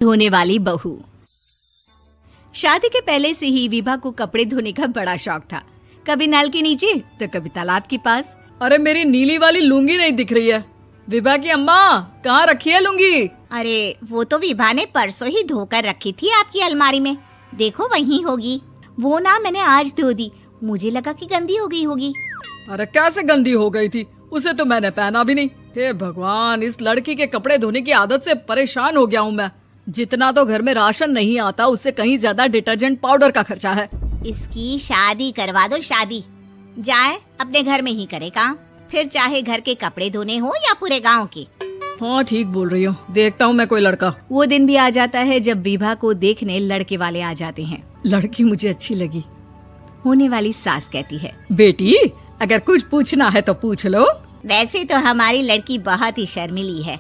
धोने वाली बहू। शादी के पहले से ही विभा को कपड़े धोने का बड़ा शौक था। कभी नल के नीचे तो कभी तालाब के पास। अरे मेरी नीली वाली लुंगी नहीं दिख रही है। विभा की अम्मा, कहाँ रखी है लुंगी? अरे वो तो विभा ने परसों ही धोकर रखी थी आपकी अलमारी में, देखो वहीं होगी। वो ना मैंने आज धो दी, मुझे लगा कि गंदी हो गई होगी। अरे कैसे गंदी हो गई थी? उसे तो मैंने पहना भी नहीं। हे भगवान, इस लड़की के कपड़े धोने की आदत से परेशान हो गया हूँ मैं। जितना तो घर में राशन नहीं आता, उससे कहीं ज्यादा डिटर्जेंट पाउडर का खर्चा है। इसकी शादी करवा दो, शादी जाए अपने घर में ही करे काम, फिर चाहे घर के कपड़े धोने हो या पूरे गांव के। हाँ ठीक बोल रही हो, देखता हूँ मैं कोई लड़का। वो दिन भी आ जाता है जब विभा को देखने लड़के वाले आ जाते हैं। लड़की मुझे अच्छी लगी। होने वाली सास कहती है, बेटी अगर कुछ पूछना है तो पूछ लो। वैसे तो हमारी लड़की बहुत ही शर्मीली है,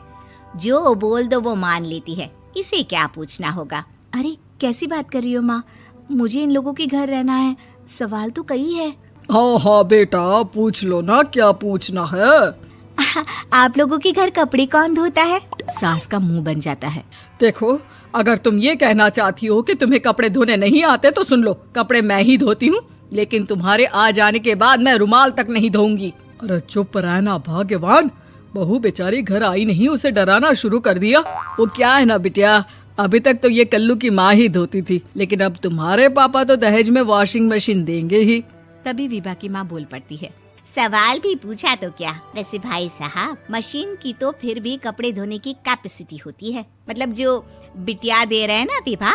जो बोल दो वो मान लेती है, इसे क्या पूछना होगा। अरे कैसी बात कर रही हो माँ, मुझे इन लोगों के घर रहना है, सवाल तो कई है। हाँ हाँ बेटा, पूछ लो ना, क्या पूछना है। आप लोगों के घर कपड़े कौन धोता है? सास का मुंह बन जाता है। देखो, अगर तुम ये कहना चाहती हो कि तुम्हें कपड़े धोने नहीं आते तो सुन लो, कपड़े मैं ही धोती हूँ, लेकिन तुम्हारे आ जाने के बाद मैं रुमाल तक नहीं धोऊंगी। अरे चुप रहना भाग्यवान, बहू बेचारी घर आई नहीं, उसे डराना शुरू कर दिया। वो क्या है ना बिटिया, अभी तक तो ये कल्लू की माँ ही धोती थी, लेकिन अब तुम्हारे पापा तो दहेज में वॉशिंग मशीन देंगे ही। तभी विभा की माँ बोल पड़ती है, सवाल भी पूछा तो क्या। वैसे भाई साहब, मशीन की तो फिर भी कपड़े धोने की कैपेसिटी होती है। मतलब जो बिटिया दे रहे हैं ना विभा,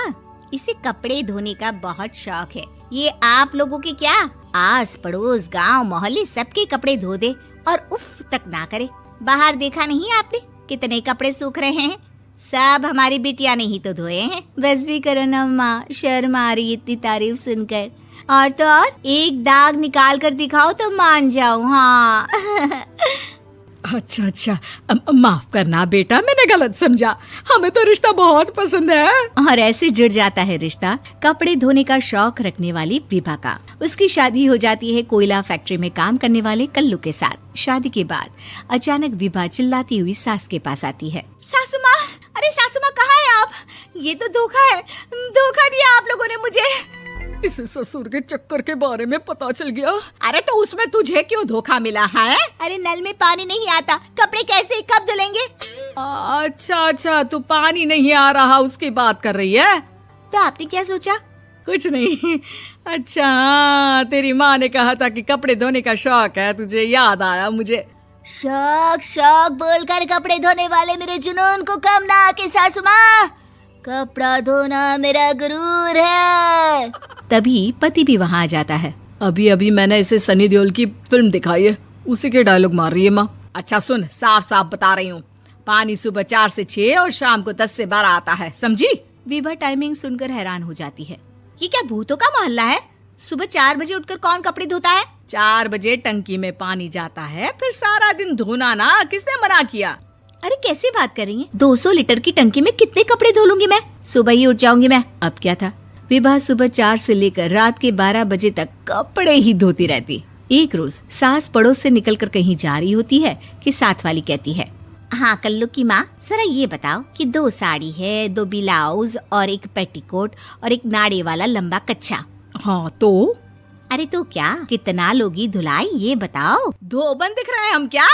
इसे कपड़े धोने का बहुत शौक है। ये आप लोगों के क्या, आस पड़ोस गांव मोहल्ले सबके कपड़े धो दे और उफ तक ना करे। बाहर देखा नहीं आपने कितने कपड़े सूख रहे हैं? सब हमारी बिटिया ने ही तो धोए हैं। बस भी करो ना माँ, शर्म आ रही इतनी तारीफ सुनकर। और तो और एक दाग निकाल कर दिखाओ तो मान जाऊं। हाँ अच्छा, माफ करना बेटा, मैंने गलत समझा। हमें तो रिश्ता बहुत पसंद है। और ऐसे जुड़ जाता है रिश्ता कपड़े धोने का शौक रखने वाली विभा का। उसकी शादी हो जाती है कोयला फैक्ट्री में काम करने वाले कल्लू के साथ। शादी के बाद अचानक विभा चिल्लाती हुई सास के पास आती है। सासू माँ, अरे सासू माँ कहाँ है आप? ये तो धोखा है, धोखा दिया आप लोगों ने मुझे। इसे ससुर के चक्कर के बारे में पता चल गया। अरे तो उसमें तुझे क्यों धोखा मिला है? अरे नल में पानी नहीं आता, कपड़े कैसे कब धुलेंगे? अच्छा, तू पानी नहीं आ रहा उसकी बात कर रही है। तो आपने क्या सोचा? कुछ नहीं। अच्छा हाँ, तेरी माँ ने कहा था कि कपड़े धोने का शौक है तुझे, याद आया मुझे। शौक बोलकर कपड़े धोने वाले मेरे जुनून को कम ना आके सासू माँ, कपड़ा धोना मेरा गुरूर है। तभी पति भी वहाँ आ जाता है। अभी मैंने इसे सनी देओल की फिल्म दिखाई है, उसी के डायलॉग मार रही है माँ। अच्छा सुन, साफ बता रही हूँ, पानी सुबह 4 से 6 और शाम को 10 से 12 आता है, समझी? विभा टाइमिंग सुनकर हैरान हो जाती है। ये क्या भूतों का मोहल्ला है? सुबह 4 बजे उठकर कौन कपड़े धोता है? 4 बजे टंकी में पानी जाता है, फिर सारा दिन धोना ना, किसने मना किया? अरे कैसी बात कर रही हैं? 200 लीटर की टंकी में कितने कपड़े धो लूंगी मैं? सुबह ही उठ जाऊंगी मैं। अब क्या था, विभा सुबह 4 से लेकर रात के 12 बजे तक कपड़े ही धोती रहती। एक रोज सास पड़ोस से निकलकर कहीं जा रही होती है कि साथ वाली कहती है, हाँ कल्लू की माँ, जरा ये बताओ कि 2 साड़ी है, 2 ब्लाउज और एक पेटीकोट और एक नाड़े वाला लंबा कच्छा। हाँ तो? अरे तो क्या, कितना लोगी धुलाई ये बताओ। धोबन दिख रहे हैं हम क्या?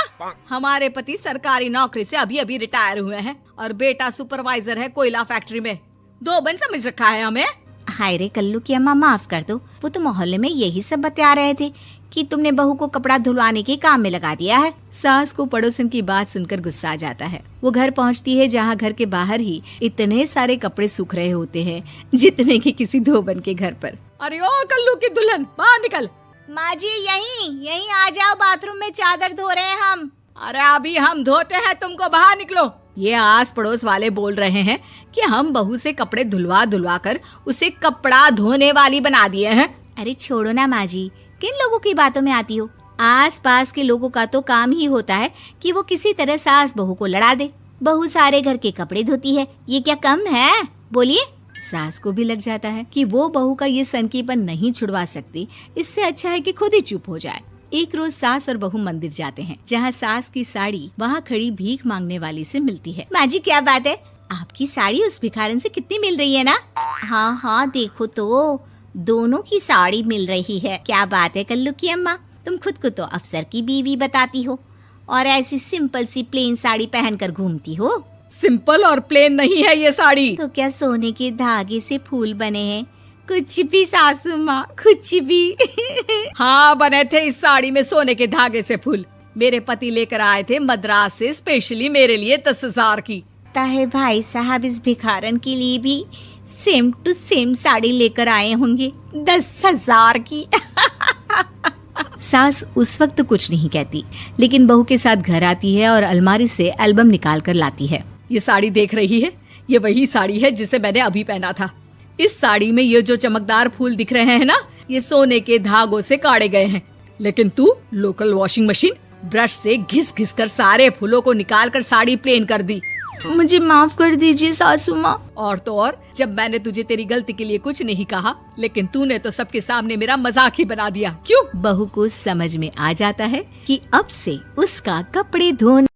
हमारे पति सरकारी नौकरी से अभी रिटायर हुए हैं और बेटा सुपरवाइजर है कोयला फैक्ट्री में। धोबन समझ रखा है हमें? हाय रे कल्लू की अम्मा, माफ कर दो, वो तो मोहल्ले में यही सब बता रहे थे कि तुमने बहू को कपड़ा धुलवाने के काम में लगा दिया है। सास को पड़ोसन की बात सुनकर गुस्सा आ जाता है। वो घर पहुंचती है जहां घर के बाहर ही इतने सारे कपड़े सूख रहे होते हैं जितने कि किसी धोबन के घर पर। अरे ओ कल्लू की दुल्हन, बाहर निकल। माँ जी यहीं आ जाओ, बाथरूम में चादर धो रहे हैं हम। अरे अभी हम धोते हैं, तुमको बाहर निकलो। ये आस पड़ोस वाले बोल रहे हैं कि हम बहू से कपड़े धुलवा कर उसे कपड़ा धोने वाली बना दिए हैं। अरे छोड़ो ना माँ जी, किन लोगों की बातों में आती हो? आस पास के लोगों का तो काम ही होता है कि वो किसी तरह सास बहू को लड़ा दे। बहू सारे घर के कपड़े धोती है, ये क्या कम है? बोलिए। सास को भी लग जाता है कि वो बहू का ये सनकीपन नहीं छुड़वा सकती, इससे अच्छा है कि खुद ही चुप हो जाए। एक रोज सास और बहू मंदिर जाते हैं, जहाँ सास की साड़ी वहाँ खड़ी भीख मांगने वाली से मिलती है। माँ जी क्या बात है, आपकी साड़ी उस भिखारन से कितनी मिल रही है ना? हाँ हाँ देखो तो, दोनों की साड़ी मिल रही है। क्या बात है कल्लू की अम्मा, तुम खुद को तो अफसर की बीवी बताती हो और ऐसी सिंपल सी प्लेन साड़ी पहनकर घूमती हो। सिंपल और प्लेन नहीं है ये साड़ी। तो क्या सोने के धागे से फूल बने हैं? कुछ भी सासू माँ, कुछ भी। हाँ बने थे इस साड़ी में सोने के धागे से फूल। मेरे पति लेकर आए थे मद्रास से स्पेशली मेरे लिए 10,000 की। ताहे भाई साहब इस भिखारन के लिए भी सेम टू सेम साड़ी लेकर आए होंगे 10,000 की। सास उस वक्त तो कुछ नहीं कहती, लेकिन बहू के साथ घर आती है और अलमारी से एल्बम निकाल कर लाती है। ये साड़ी देख रही है, ये वही साड़ी है जिसे मैंने अभी पहना था। इस साड़ी में ये जो चमकदार फूल दिख रहे हैं ना, ये सोने के धागों से काढ़े गए हैं। लेकिन तू लोकल वॉशिंग मशीन ब्रश से घिस घिस कर सारे फूलों को निकाल कर साड़ी प्लेन कर दी। मुझे माफ कर दीजिए सासू माँ। और तो और, जब मैंने तुझे तेरी गलती के लिए कुछ नहीं कहा, लेकिन तूने तो सबके सामने मेरा मजाक ही बना दिया। क्यों? बहू को समझ में आ जाता है कि अब से उसका कपड़े धोने